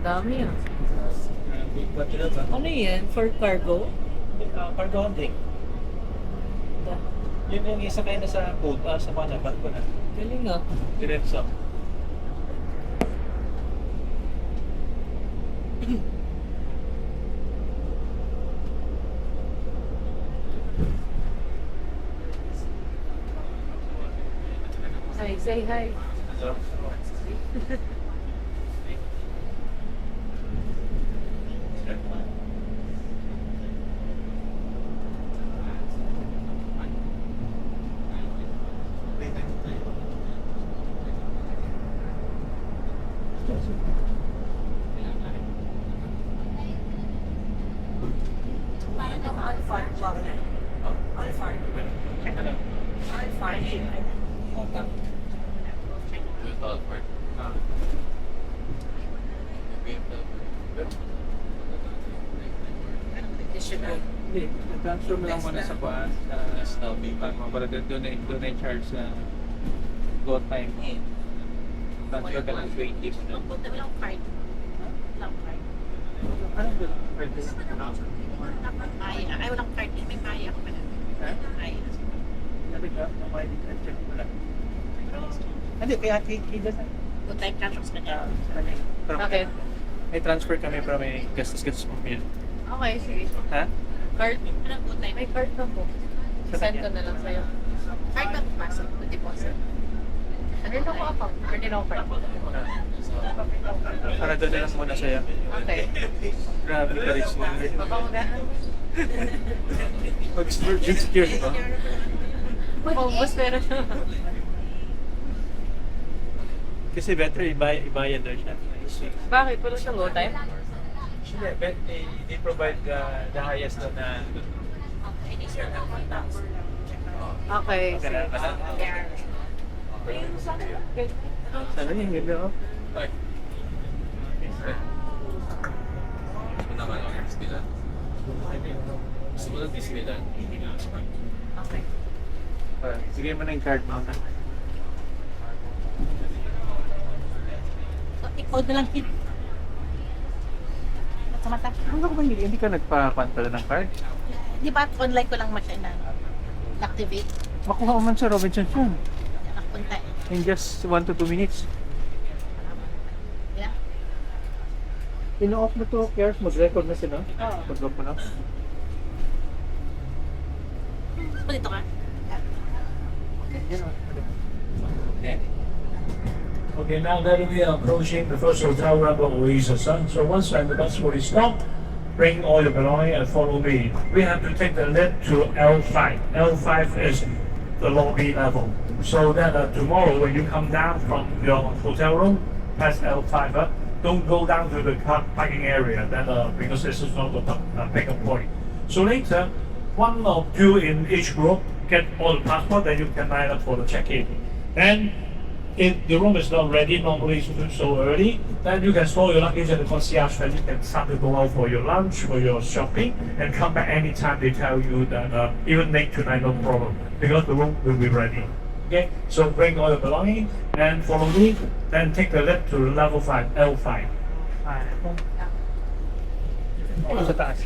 Dami ah. Ba't sila ba? Ano yan? For cargo? Cargo handling. Yun yung isa kayo na sa boat, sa mga barko na. Galing ah. Diretso. Hi, say hi. So, Parang yung on-farm ba? On-farm. On-farm. hindi. Transfer mo lang muna sa kuan. Para doon na charge sa go time mo. Transfer ka ng 20 mo na. Punta mo lang card. Lang card. Ano doon? Pwede. Maya. Ay, walang card. May maya ko pala. Ha? Maya. Sabi ka, may check mo lang. Hindi, kaya kaya sa Good time transfers ka niya. Bakit? May transfer kami pero may gastos mo yun. Okay, sige. Ha? Card? Anong good time? May card na po. Send ko na lang sa'yo. Card ba pasok? To deposit? Meron ako account. Meron ako card. Para doon na lang muna sa'yo. Okay. Grabe ka rin siya. Baka magaan. Mag-secure ba? Paubos pero siya. Kasi better ibayad daw siya. Bakit? Wala siyang go time? Hindi, they provide the highest na Okay. Sana yung ganda oh. Gusto mo naman ang Disneyland? Gusto mo ng Disneyland? Okay. Sige mo na yung card mo. Ikaw na lang hit. Sa mata. Ano ba hindi ka nagpa-pantala ng card? Di ba online ko lang masya na activate? Makuha mo man sa Robinsons yun. Nakapunta eh. In just 1 to 2 minutes. Yeah. Ino-off mo to, Kers, mag-record na sila. Oo. Mag-off mo na. So, dito ka. Okay, now that we are approaching the first hotel, Rambo Oasis. So once the bus will stop, bring all your belongings and follow me. We have to take the lift to L5. L5 is the lobby level. So that tomorrow when you come down from your hotel room, past L5, don't go down to the car parking area then, because this is not the pickup point. So later, one of you in each group get all the passport, then you can line up for the check-in. Then if the room is not ready, normally it's so early, then you can store your luggage at the concierge and you can start to go out for your lunch, for your shopping, and come back anytime they tell you that even late tonight, no problem, because the room will be ready. Okay, so bring all your belongings and follow me, then take the lift to level 5, L5. Sa taas.